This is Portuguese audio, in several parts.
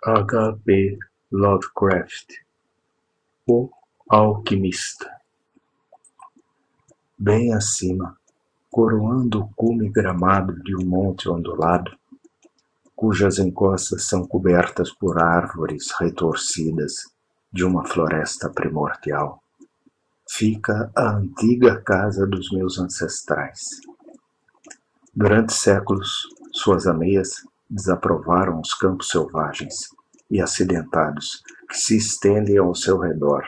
H. P. Lovecraft, O Alquimista. Bem acima, coroando o cume gramado de um monte ondulado, cujas encostas são cobertas por árvores retorcidas de uma floresta primordial, fica a antiga casa dos meus ancestrais. Durante séculos, suas ameias desaprovaram os campos selvagens e acidentados que se estendem ao seu redor,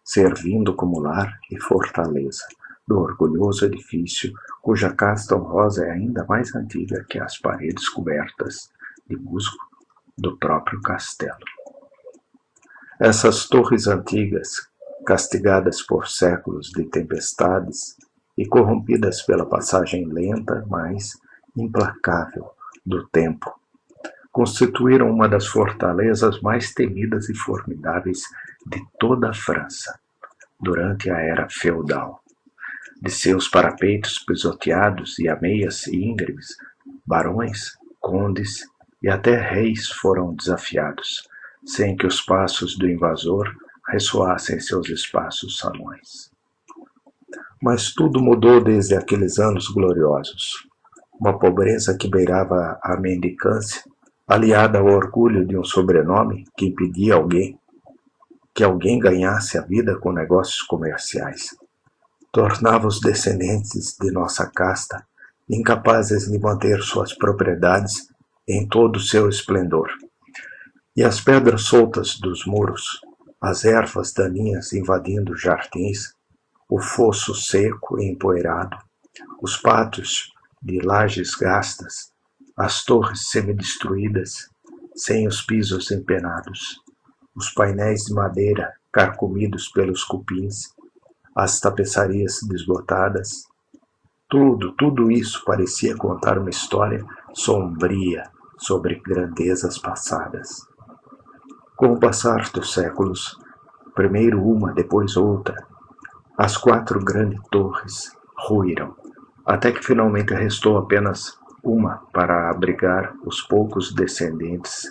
servindo como lar e fortaleza do orgulhoso edifício cuja casta honrosa é ainda mais antiga que as paredes cobertas de musgo do próprio castelo. Essas torres antigas, castigadas por séculos de tempestades e corrompidas pela passagem lenta, mas implacável do tempo, constituíram uma das fortalezas mais temidas e formidáveis de toda a França durante a era feudal. De seus parapeitos pisoteados e ameias íngremes, barões, condes e até reis foram desafiados, sem que os passos do invasor ressoassem em seus espaços salões. Mas tudo mudou desde aqueles anos gloriosos. Uma pobreza que beirava a mendicância, aliada ao orgulho de um sobrenome que impedia que alguém ganhasse a vida com negócios comerciais, tornava os descendentes de nossa casta incapazes de manter suas propriedades em todo o seu esplendor. E as pedras soltas dos muros, as ervas daninhas invadindo jardins, o fosso seco e empoeirado, os pátios de lajes gastas, as torres semidestruídas, sem os pisos empenados, os painéis de madeira carcomidos pelos cupins, as tapeçarias desbotadas. Tudo isso parecia contar uma história sombria sobre grandezas passadas. Com o passar dos séculos, primeiro uma, depois outra, as 4 grandes torres ruíram, até que finalmente restou apenas uma para abrigar os poucos descendentes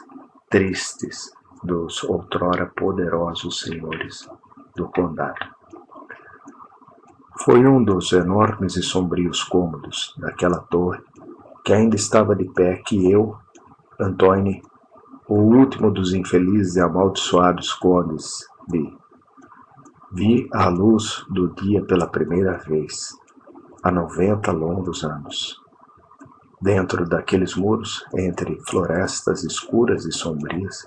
tristes dos outrora poderosos senhores do condado. Foi um dos enormes e sombrios cômodos daquela torre que ainda estava de pé que eu, Antônio, o último dos infelizes e amaldiçoados condes, vi a luz do dia pela primeira vez, há 90 longos anos. Dentro daqueles muros, entre florestas escuras e sombrias,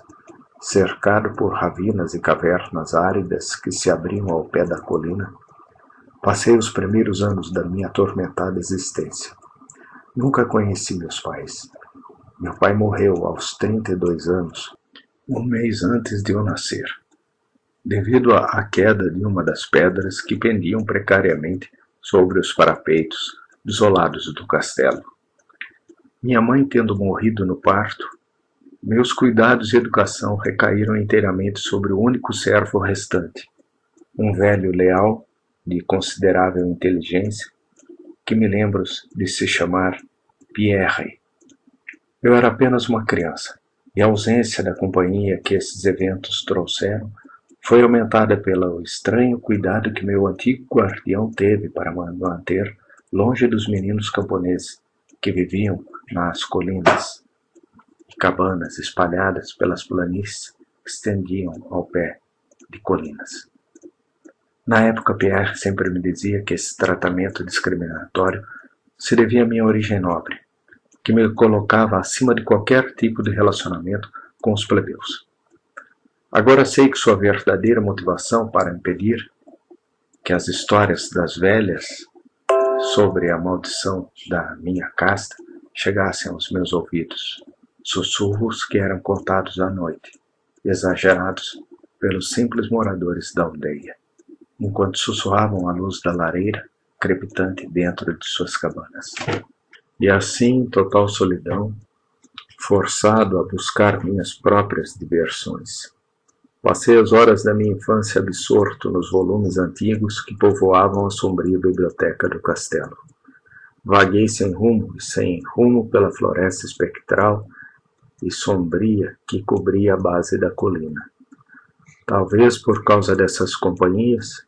cercado por ravinas e cavernas áridas que se abriam ao pé da colina, passei os primeiros anos da minha atormentada existência. Nunca conheci meus pais. Meu pai morreu aos 32 anos, um mês antes de eu nascer, devido à queda de uma das pedras que pendiam precariamente sobre os parapeitos desolados do castelo. Minha mãe tendo morrido no parto, meus cuidados e educação recaíram inteiramente sobre o único servo restante, um velho leal, de considerável inteligência, que me lembro de se chamar Pierre. Eu era apenas uma criança, e a ausência da companhia que esses eventos trouxeram foi aumentada pelo estranho cuidado que meu antigo guardião teve para me manter longe dos meninos camponeses que viviam nas colinas e cabanas espalhadas pelas planícies que estendiam ao pé de colinas. Na época, Pierre sempre me dizia que esse tratamento discriminatório se devia à minha origem nobre, que me colocava acima de qualquer tipo de relacionamento com os plebeus. Agora sei que sua verdadeira motivação para impedir que as histórias das velhas sobre a maldição da minha casta chegassem aos meus ouvidos, sussurros que eram contados à noite, exagerados pelos simples moradores da aldeia, enquanto sussurravam à luz da lareira crepitante dentro de suas cabanas. E assim, em total solidão, forçado a buscar minhas próprias diversões, passei as horas da minha infância absorto nos volumes antigos que povoavam a sombria biblioteca do castelo. Vaguei sem rumo pela floresta espectral e sombria que cobria a base da colina. Talvez por causa dessas companhias,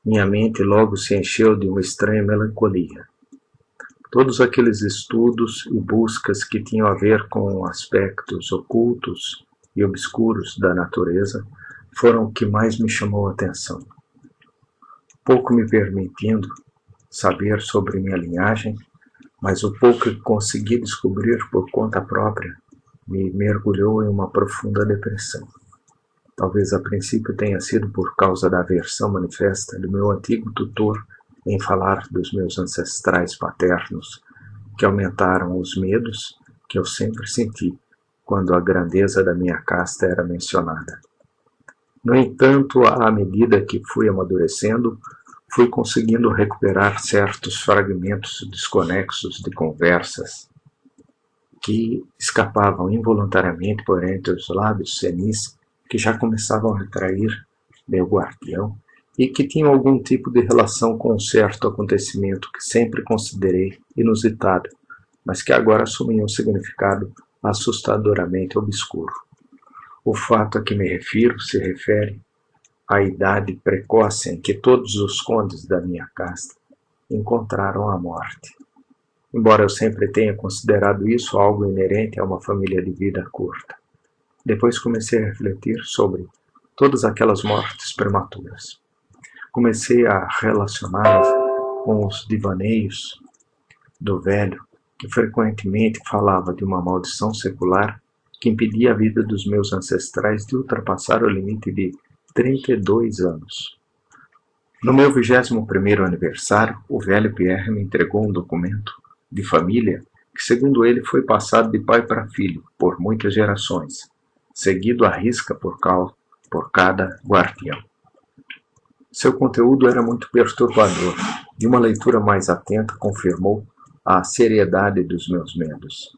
minha mente logo se encheu de uma estranha melancolia. Todos aqueles estudos e buscas que tinham a ver com aspectos ocultos e obscuros da natureza foram o que mais me chamou a atenção. Pouco me permitindo saber sobre minha linhagem, mas o pouco que consegui descobrir por conta própria me mergulhou em uma profunda depressão. Talvez a princípio tenha sido por causa da aversão manifesta do meu antigo tutor em falar dos meus ancestrais paternos, que aumentaram os medos que eu sempre senti quando a grandeza da minha casta era mencionada. No entanto, à medida que fui amadurecendo, fui conseguindo recuperar certos fragmentos desconexos de conversas que escapavam involuntariamente por entre os lábios senis que já começavam a retrair meu guardião e que tinham algum tipo de relação com um certo acontecimento que sempre considerei inusitado, mas que agora assumia um significado assustadoramente obscuro. O fato a que me refiro se refere à idade precoce em que todos os condes da minha casta encontraram a morte. Embora eu sempre tenha considerado isso algo inerente a uma família de vida curta. Depois comecei a refletir sobre todas aquelas mortes prematuras. Comecei a relacioná-las com os divaneios do velho, que frequentemente falava de uma maldição secular que impedia a vida dos meus ancestrais de ultrapassar o limite de 32 anos. No meu 21º aniversário, o velho Pierre me entregou um documento de família que, segundo ele, foi passado de pai para filho por muitas gerações, seguido à risca por cada guardião. Seu conteúdo era muito perturbador, e uma leitura mais atenta confirmou a seriedade dos meus medos.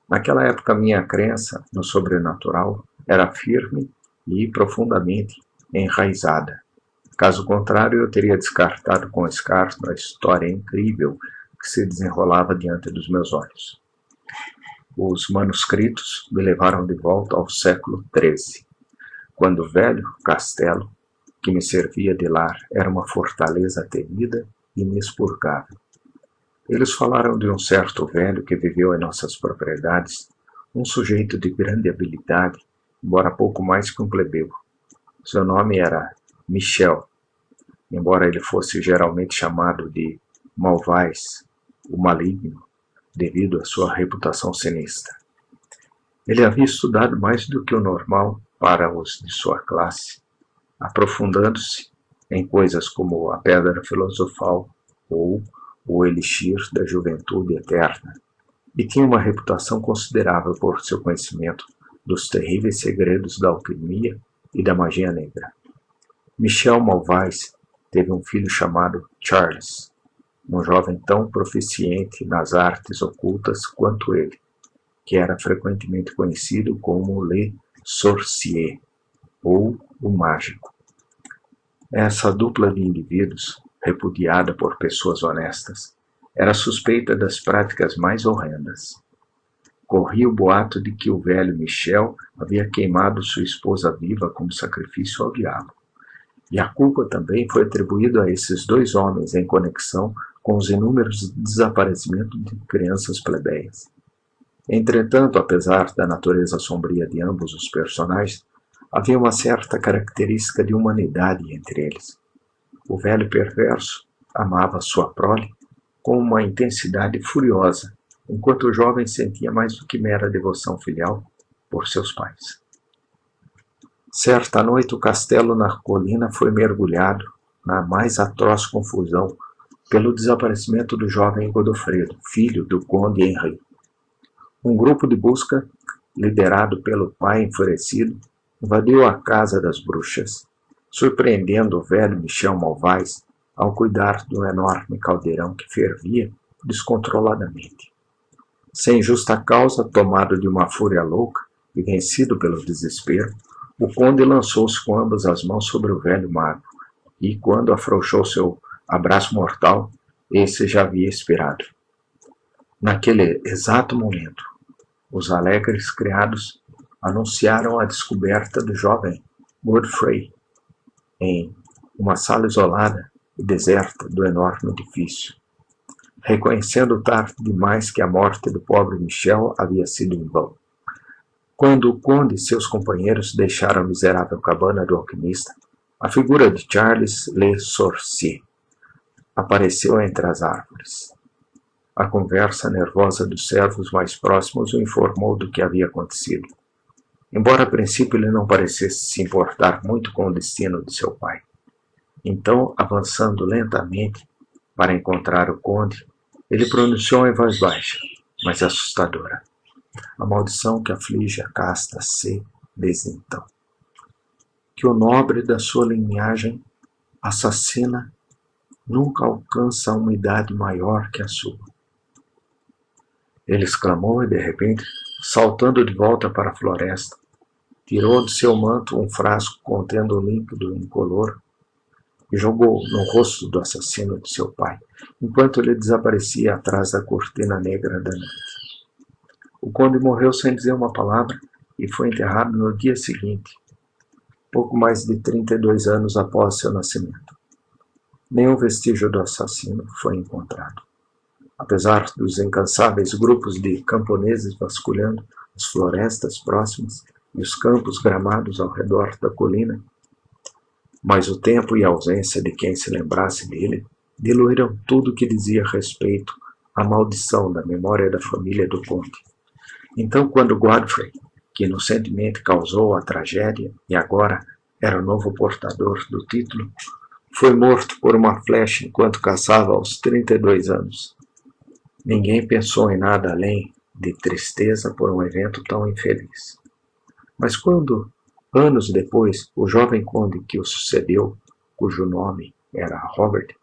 Naquela época, minha crença no sobrenatural era firme e profundamente enraizada. Caso contrário, eu teria descartado com escarto a história incrível que se desenrolava diante dos meus olhos. Os manuscritos me levaram de volta ao século XIII, quando o velho castelo que me servia de lar era uma fortaleza temida e inexpurgável. Eles falaram de um certo velho que viveu em nossas propriedades, um sujeito de grande habilidade, embora pouco mais que um plebeu. Seu nome era Michel, embora ele fosse geralmente chamado de Malvais, o maligno, devido à sua reputação sinistra. Ele havia estudado mais do que o normal para os de sua classe, aprofundando-se em coisas como a pedra filosofal ou o elixir da juventude eterna, e tinha uma reputação considerável por seu conhecimento dos terríveis segredos da alquimia e da magia negra. Michel Malvais teve um filho chamado Charles, um jovem tão proficiente nas artes ocultas quanto ele, que era frequentemente conhecido como Le Sorcier, ou o mágico. Essa dupla de indivíduos, repudiada por pessoas honestas, era suspeita das práticas mais horrendas. Corria o boato de que o velho Michel havia queimado sua esposa viva como sacrifício ao diabo. E a culpa também foi atribuída a esses dois homens em conexão com os inúmeros desaparecimentos de crianças plebeias. Entretanto, apesar da natureza sombria de ambos os personagens, havia uma certa característica de humanidade entre eles. O velho perverso amava sua prole com uma intensidade furiosa, enquanto o jovem sentia mais do que mera devoção filial por seus pais. Certa noite, o castelo na colina foi mergulhado na mais atroz confusão pelo desaparecimento do jovem Godofredo, filho do conde Henri. Um grupo de busca, liderado pelo pai enfurecido, invadiu a casa das bruxas, surpreendendo o velho Michel Malvais ao cuidar de um enorme caldeirão que fervia descontroladamente. Sem justa causa, tomado de uma fúria louca e vencido pelo desespero, o conde lançou-se com ambas as mãos sobre o velho mago, e quando afrouxou seu abraço mortal, esse já havia expirado. Naquele exato momento, Os alegres criados anunciaram a descoberta do jovem Godfrey em uma sala isolada e deserta do enorme edifício, reconhecendo tarde demais que a morte do pobre Michel havia sido em vão. Quando o conde e seus companheiros deixaram a miserável cabana do alquimista, a figura de Charles Le Sorcier apareceu entre as árvores. A conversa nervosa dos servos mais próximos o informou do que havia acontecido, embora a princípio ele não parecesse se importar muito com o destino de seu pai. Então, avançando lentamente para encontrar o conde, ele pronunciou em voz baixa, mas assustadora: a maldição que aflige a casta C desde então. Que o nobre da sua linhagem assassina nunca alcança uma idade maior que a sua. Ele exclamou e, de repente, saltando de volta para a floresta, tirou de seu manto um frasco contendo um líquido incolor e jogou no rosto do assassino de seu pai, enquanto ele desaparecia atrás da cortina negra da noite. O conde morreu sem dizer uma palavra e foi enterrado no dia seguinte, pouco mais de 32 anos após seu nascimento. Nenhum vestígio do assassino foi encontrado. Apesar dos incansáveis grupos de camponeses vasculhando as florestas próximas e os campos gramados ao redor da colina, mas o tempo e a ausência de quem se lembrasse dele diluíram tudo o que dizia respeito à maldição da memória da família do conde. Então, quando Godfrey, que inocentemente causou a tragédia e agora era o novo portador do título, foi morto por uma flecha enquanto caçava aos 32 anos, ninguém pensou em nada além de tristeza por um evento tão infeliz. Mas quando, anos depois, o jovem conde que o sucedeu, cujo nome era Robert,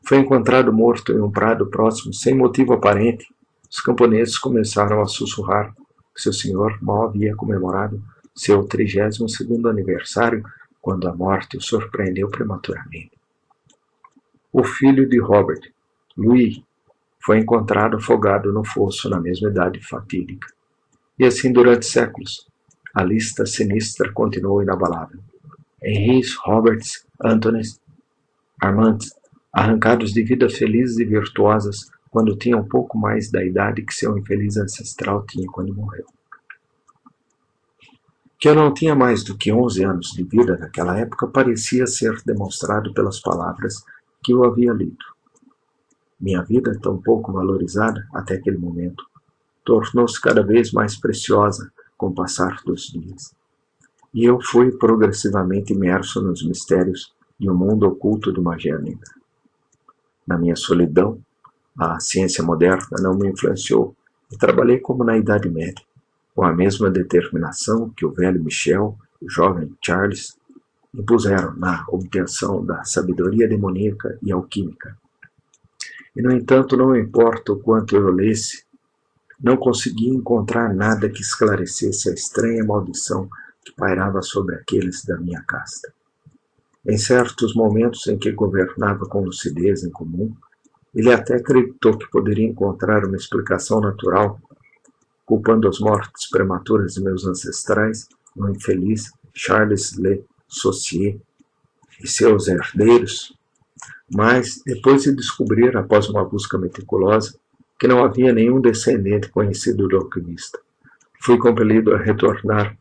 foi encontrado morto em um prado próximo sem motivo aparente, os camponeses começaram a sussurrar que seu senhor mal havia comemorado seu 32º aniversário quando a morte o surpreendeu prematuramente. O filho de Robert, Louis, foi encontrado afogado no fosso na mesma idade fatídica. E assim durante séculos, a lista sinistra continuou inabalável. Henrys, Roberts, Anthonys, Armands, arrancados de vidas felizes e virtuosas quando tinham pouco mais da idade que seu infeliz ancestral tinha quando morreu. Que eu não tinha mais do que 11 anos de vida naquela época parecia ser demonstrado pelas palavras que eu havia lido. Minha vida, tão pouco valorizada até aquele momento, tornou-se cada vez mais preciosa com o passar dos dias. E eu fui progressivamente imerso nos mistérios de um mundo oculto de magia negra. Na minha solidão, a ciência moderna não me influenciou e trabalhei como na Idade Média, com a mesma determinação que o velho Michel e o jovem Charles impuseram na obtenção da sabedoria demoníaca e alquímica. E, no entanto, não importa o quanto eu lesse, não consegui encontrar nada que esclarecesse a estranha maldição que pairava sobre aqueles da minha casta. Em certos momentos em que governava com lucidez em comum, ele até acreditou que poderia encontrar uma explicação natural, culpando as mortes prematuras de meus ancestrais, o infeliz Charles Le Sorcier e seus herdeiros, mas, depois de descobrir, após uma busca meticulosa, que não havia nenhum descendente conhecido do alquimista, fui compelido a retornar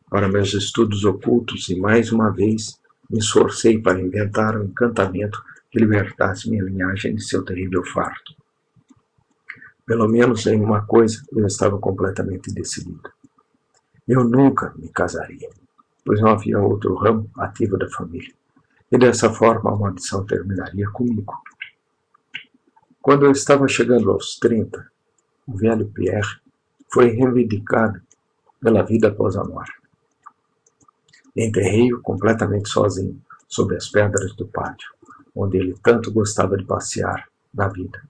para meus estudos ocultos e, mais uma vez, me esforcei para inventar um encantamento que libertasse minha linhagem de seu terrível fardo. Pelo menos em uma coisa eu estava completamente decidido. Eu nunca me casaria, pois não havia outro ramo ativo da família. E dessa forma a maldição terminaria comigo. Quando eu estava chegando aos 30, o velho Pierre foi reivindicado pela vida após a morte. Enterrei-o completamente sozinho, sob as pedras do pátio, onde ele tanto gostava de passear na vida.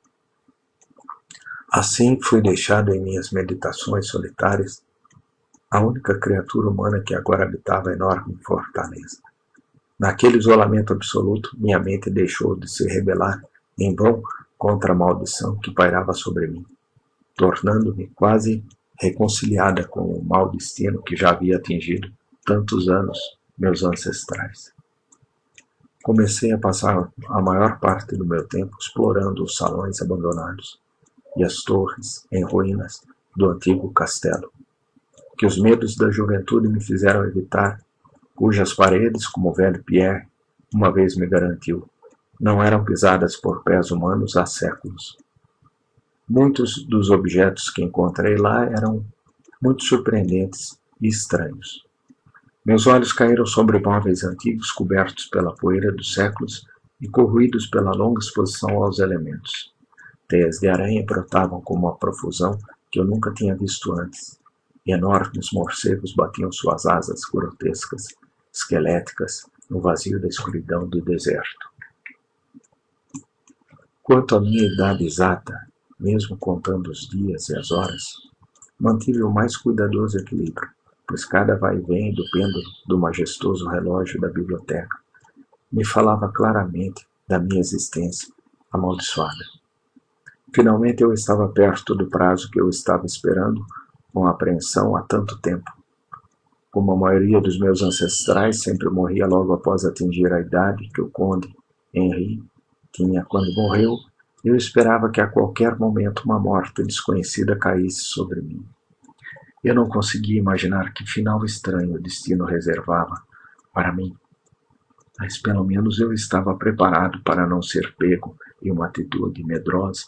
Assim fui deixado em minhas meditações solitárias, a única criatura humana que agora habitava a enorme fortaleza. Naquele isolamento absoluto, minha mente deixou de se rebelar em vão contra a maldição que pairava sobre mim, tornando-me quase reconciliada com o mau destino que já havia atingido tantos anos meus ancestrais. Comecei a passar a maior parte do meu tempo explorando os salões abandonados e as torres em ruínas do antigo castelo, que os medos da juventude me fizeram evitar, cujas paredes, como o velho Pierre uma vez me garantiu, não eram pisadas por pés humanos há séculos. Muitos dos objetos que encontrei lá eram muito surpreendentes e estranhos. Meus olhos caíram sobre móveis antigos cobertos pela poeira dos séculos e corroídos pela longa exposição aos elementos. Teias de aranha brotavam com uma profusão que eu nunca tinha visto antes, e enormes morcegos batiam suas asas grotescas, esqueléticas, no vazio da escuridão do deserto. Quanto à minha idade exata, mesmo contando os dias e as horas, mantive o mais cuidadoso equilíbrio, pois cada vai e vem do pêndulo do majestoso relógio da biblioteca me falava claramente da minha existência amaldiçoada. Finalmente eu estava perto do prazo que eu estava esperando com apreensão há tanto tempo. Como a maioria dos meus ancestrais sempre morria logo após atingir a idade que o conde Henri tinha quando morreu, eu esperava que a qualquer momento uma morte desconhecida caísse sobre mim. Eu não conseguia imaginar que final estranho o destino reservava para mim, mas pelo menos eu estava preparado para não ser pego em uma atitude medrosa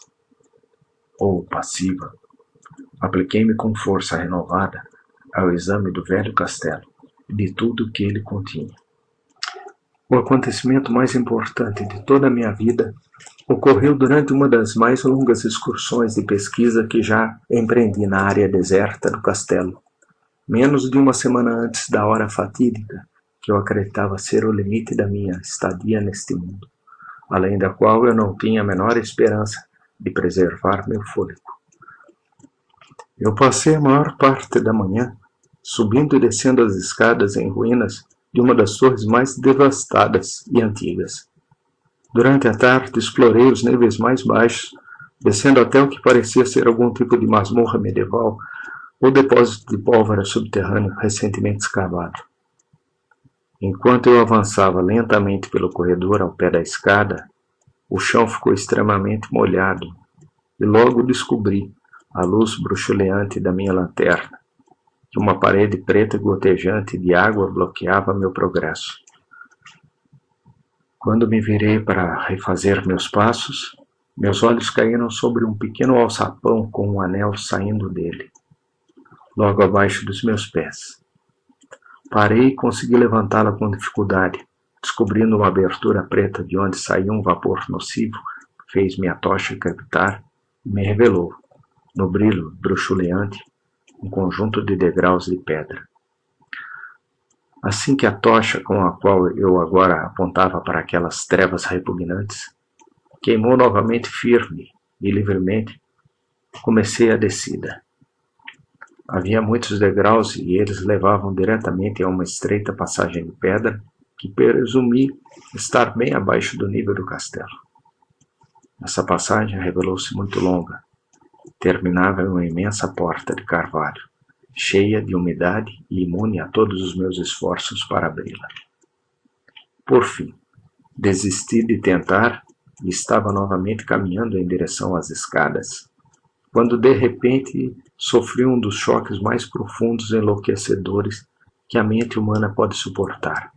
ou passiva. Apliquei-me com força renovada ao exame do velho castelo e de tudo o que ele continha. O acontecimento mais importante de toda a minha vida ocorreu durante uma das mais longas excursões de pesquisa que já empreendi na área deserta do castelo, menos de uma semana antes da hora fatídica que eu acreditava ser o limite da minha estadia neste mundo, além da qual eu não tinha a menor esperança de preservar meu fôlego. Eu passei a maior parte da manhã subindo e descendo as escadas em ruínas de uma das torres mais devastadas e antigas. Durante a tarde explorei os níveis mais baixos, descendo até o que parecia ser algum tipo de masmorra medieval ou depósito de pólvora subterrâneo recentemente escavado. Enquanto eu avançava lentamente pelo corredor ao pé da escada, o chão ficou extremamente molhado e logo descobri, à luz bruxuleante da minha lanterna, que uma parede preta e gotejante de água bloqueava meu progresso. Quando me virei para refazer meus passos, meus olhos caíram sobre um pequeno alçapão com um anel saindo dele, logo abaixo dos meus pés. Parei e consegui levantá-la com dificuldade, descobrindo uma abertura preta de onde saía um vapor nocivo que fez minha tocha crepitar e me revelou, no brilho bruxuleante, um conjunto de degraus de pedra. Assim que a tocha com a qual eu agora apontava para aquelas trevas repugnantes queimou novamente firme e livremente, comecei a descida. Havia muitos degraus e eles levavam diretamente a uma estreita passagem de pedra que presumi estar bem abaixo do nível do castelo. Essa passagem revelou-se muito longa. Terminava em uma imensa porta de carvalho, cheia de umidade e imune a todos os meus esforços para abri-la. Por fim, desisti de tentar e estava novamente caminhando em direção às escadas, quando de repente sofri um dos choques mais profundos e enlouquecedores que a mente humana pode suportar.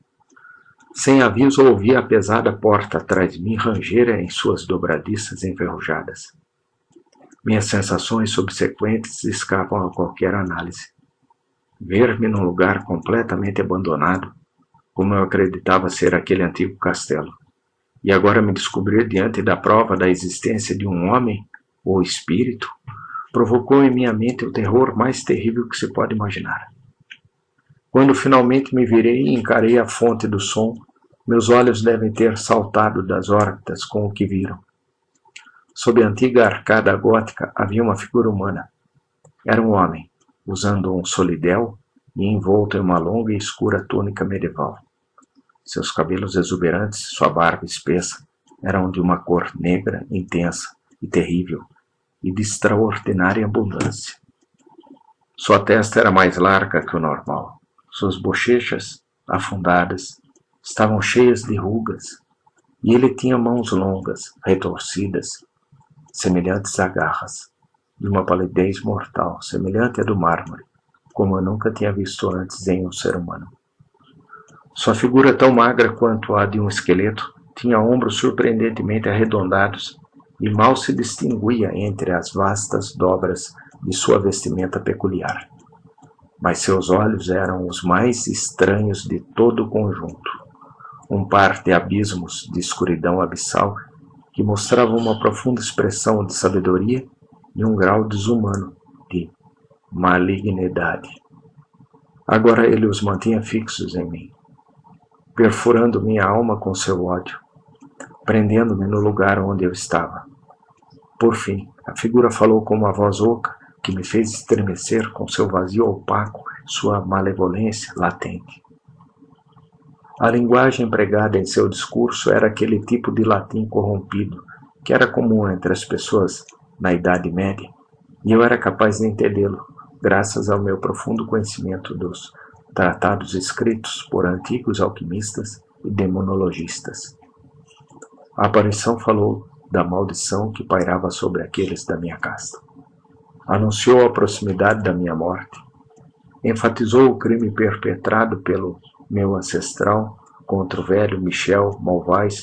Sem aviso, ouvi a pesada porta atrás de mim ranger em suas dobradiças enferrujadas. Minhas sensações subsequentes escapam a qualquer análise. Ver-me num lugar completamente abandonado, como eu acreditava ser aquele antigo castelo, e agora me descobrir diante da prova da existência de um homem ou espírito, provocou em minha mente o terror mais terrível que se pode imaginar. Quando finalmente me virei e encarei a fonte do som, meus olhos devem ter saltado das órbitas com o que viram. Sob a antiga arcada gótica havia uma figura humana. Era um homem, usando um solidéu e envolto em uma longa e escura túnica medieval. Seus cabelos exuberantes e sua barba espessa eram de uma cor negra, intensa e terrível, e de extraordinária abundância. Sua testa era mais larga que o normal. Suas bochechas, afundadas, estavam cheias de rugas, e ele tinha mãos longas, retorcidas, semelhantes a garras, de uma palidez mortal, semelhante à do mármore, como eu nunca tinha visto antes em um ser humano. Sua figura, tão magra quanto a de um esqueleto, tinha ombros surpreendentemente arredondados e mal se distinguia entre as vastas dobras de sua vestimenta peculiar. Mas seus olhos eram os mais estranhos de todo o conjunto, um par de abismos de escuridão abissal que mostravam uma profunda expressão de sabedoria e um grau desumano de malignidade. Agora ele os mantinha fixos em mim, perfurando minha alma com seu ódio, prendendo-me no lugar onde eu estava. Por fim, a figura falou com uma voz oca que me fez estremecer com seu vazio opaco, sua malevolência latente. A linguagem empregada em seu discurso era aquele tipo de latim corrompido que era comum entre as pessoas na Idade Média, e eu era capaz de entendê-lo, graças ao meu profundo conhecimento dos tratados escritos por antigos alquimistas e demonologistas. A aparição falou da maldição que pairava sobre aqueles da minha casta. Anunciou a proximidade da minha morte. Enfatizou o crime perpetrado pelo meu ancestral contra o velho Michel Malvais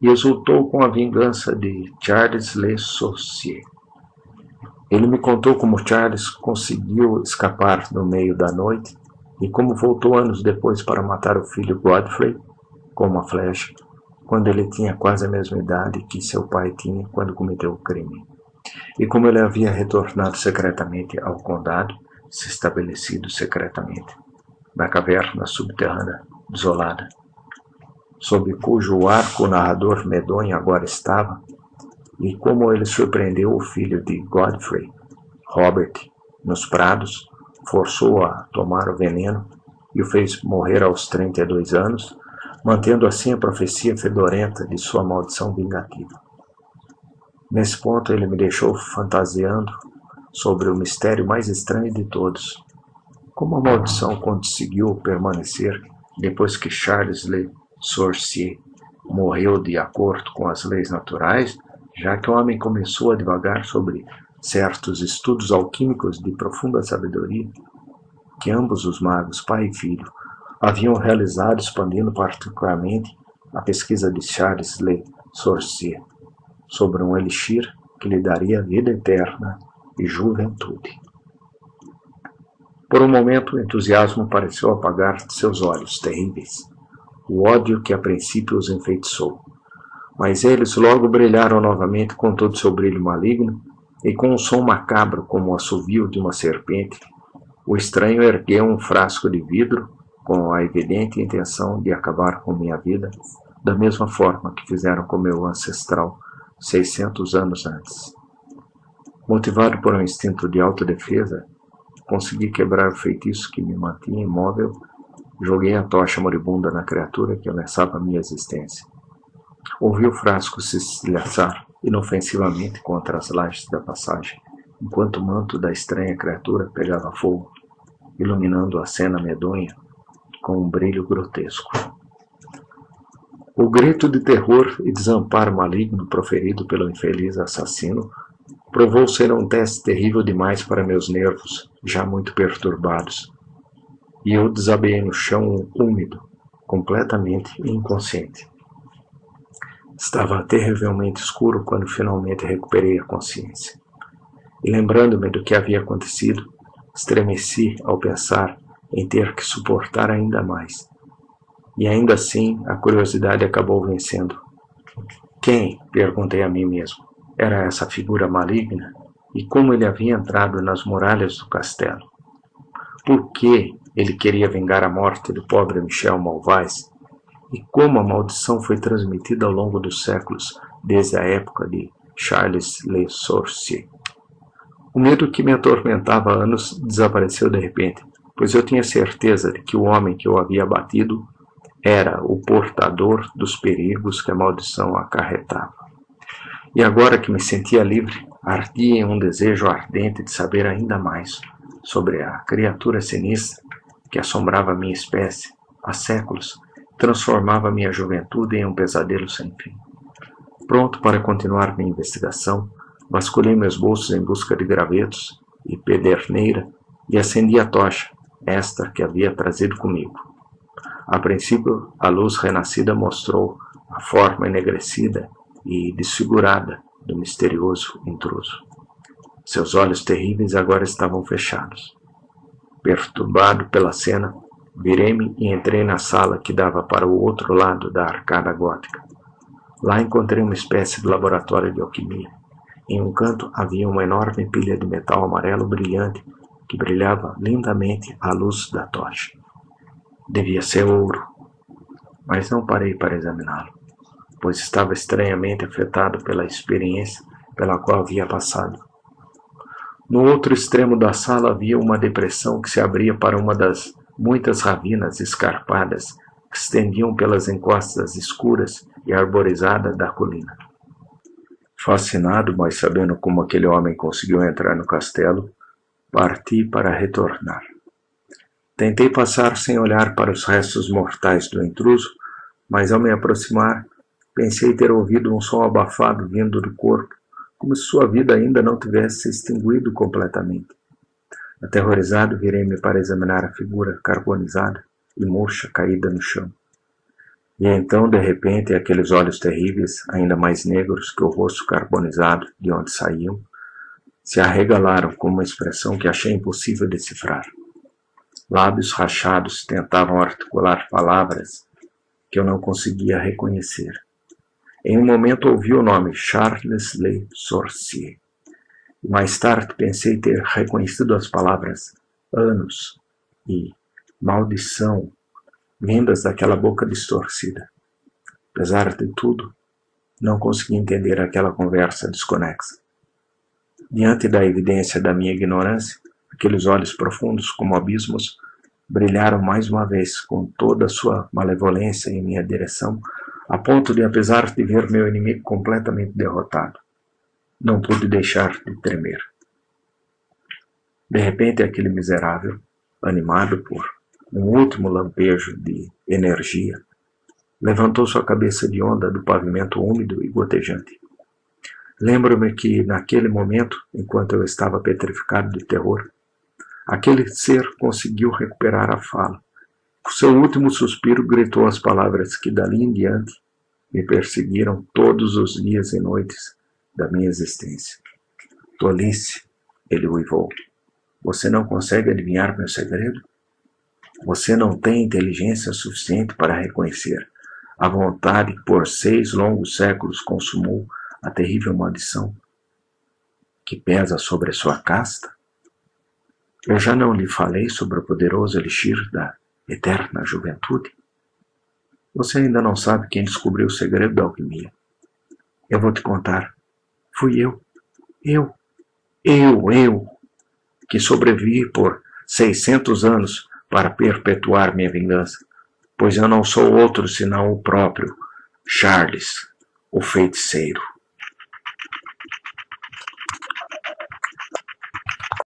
e exultou com a vingança de Charles Le Sorcier. Ele me contou como Charles conseguiu escapar no meio da noite e como voltou anos depois para matar o filho Godfrey com uma flecha, quando ele tinha quase a mesma idade que seu pai tinha quando cometeu o crime, e como ele havia retornado secretamente ao condado, se estabelecido secretamente na caverna subterrânea desolada, sob cujo arco o narrador medonho agora estava, e como ele surpreendeu o filho de Godfrey, Robert, nos prados, forçou-o a tomar o veneno e o fez morrer aos 32 anos, mantendo assim a profecia fedorenta de sua maldição vingativa. Nesse ponto ele me deixou fantasiando sobre o mistério mais estranho de todos. Como a maldição conseguiu permanecer depois que Charles Le Sorcier morreu de acordo com as leis naturais, já que o homem começou a divagar sobre certos estudos alquímicos de profunda sabedoria que ambos os magos, pai e filho, haviam realizado, expandindo particularmente a pesquisa de Charles Le Sorcier sobre um elixir que lhe daria vida eterna e juventude. Por um momento o entusiasmo pareceu apagar de seus olhos terríveis o ódio que a princípio os enfeitiçou, mas eles logo brilharam novamente com todo seu brilho maligno, e com um som macabro como o assovio de uma serpente, o estranho ergueu um frasco de vidro com a evidente intenção de acabar com minha vida, da mesma forma que fizeram com meu ancestral 600 anos antes. Motivado por um instinto de autodefesa, consegui quebrar o feitiço que me mantinha imóvel, joguei a tocha moribunda na criatura que ameaçava minha existência. Ouvi o frasco se estilhaçar inofensivamente contra as lajes da passagem, enquanto o manto da estranha criatura pegava fogo, iluminando a cena medonha com um brilho grotesco. O grito de terror e desamparo maligno proferido pelo infeliz assassino provou ser um teste terrível demais para meus nervos, já muito perturbados, e eu desabei no chão úmido, completamente inconsciente. Estava terrivelmente escuro quando finalmente recuperei a consciência. E lembrando-me do que havia acontecido, estremeci ao pensar em ter que suportar ainda mais. E ainda assim, a curiosidade acabou vencendo. Quem, perguntei a mim mesmo, era essa figura maligna e como ele havia entrado nas muralhas do castelo? Por que ele queria vingar a morte do pobre Michel Malvais? E como a maldição foi transmitida ao longo dos séculos, desde a época de Charles Le Sorcier? O medo que me atormentava há anos desapareceu de repente, pois eu tinha certeza de que o homem que eu havia abatido era o portador dos perigos que a maldição acarretava. E agora que me sentia livre, ardia em um desejo ardente de saber ainda mais sobre a criatura sinistra que assombrava minha espécie há séculos, transformava minha juventude em um pesadelo sem fim. Pronto para continuar minha investigação, vasculhei meus bolsos em busca de gravetos e pederneira e acendi a tocha, esta que havia trazido comigo. A princípio, a luz renascida mostrou a forma enegrecida e desfigurada do misterioso intruso. Seus olhos terríveis agora estavam fechados. Perturbado pela cena, virei-me e entrei na sala que dava para o outro lado da arcada gótica. Lá encontrei uma espécie de laboratório de alquimia. Em um canto havia uma enorme pilha de metal amarelo brilhante que brilhava lindamente à luz da tocha. Devia ser ouro, mas não parei para examiná-lo, pois estava estranhamente afetado pela experiência pela qual havia passado. No outro extremo da sala havia uma depressão que se abria para uma das muitas ravinas escarpadas que se estendiam pelas encostas escuras e arborizadas da colina. Fascinado, mas sabendo como aquele homem conseguiu entrar no castelo, parti para retornar. Tentei passar sem olhar para os restos mortais do intruso, mas ao me aproximar, pensei ter ouvido um som abafado vindo do corpo, como se sua vida ainda não tivesse se extinguido completamente. Aterrorizado, virei-me para examinar a figura carbonizada e murcha caída no chão. E então, de repente, aqueles olhos terríveis, ainda mais negros que o rosto carbonizado de onde saíam, se arregalaram com uma expressão que achei impossível decifrar. Lábios rachados tentavam articular palavras que eu não conseguia reconhecer. Em um momento ouvi o nome Charles Le Sorcier. E mais tarde pensei ter reconhecido as palavras anos e maldição vindas daquela boca distorcida. Apesar de tudo, não consegui entender aquela conversa desconexa. Diante da evidência da minha ignorância, aqueles olhos profundos como abismos brilharam mais uma vez com toda a sua malevolência em minha direção, a ponto de, apesar de ver meu inimigo completamente derrotado, não pude deixar de tremer. De repente, aquele miserável, animado por um último lampejo de energia, levantou sua cabeça de onda do pavimento úmido e gotejante. Lembro-me que, naquele momento, enquanto eu estava petrificado de terror, aquele ser conseguiu recuperar a fala. Com seu último suspiro, gritou as palavras que, dali em diante, me perseguiram todos os dias e noites da minha existência. Tolice, ele uivou. Você não consegue adivinhar meu segredo? Você não tem inteligência suficiente para reconhecer a vontade que por 6 longos séculos consumou a terrível maldição que pesa sobre a sua casta? Eu já não lhe falei sobre o poderoso elixir da eterna juventude? Você ainda não sabe quem descobriu o segredo da alquimia. Eu vou te contar. Fui eu, que sobrevivi por 600 anos para perpetuar minha vingança, pois eu não sou outro senão o próprio Charles, o feiticeiro.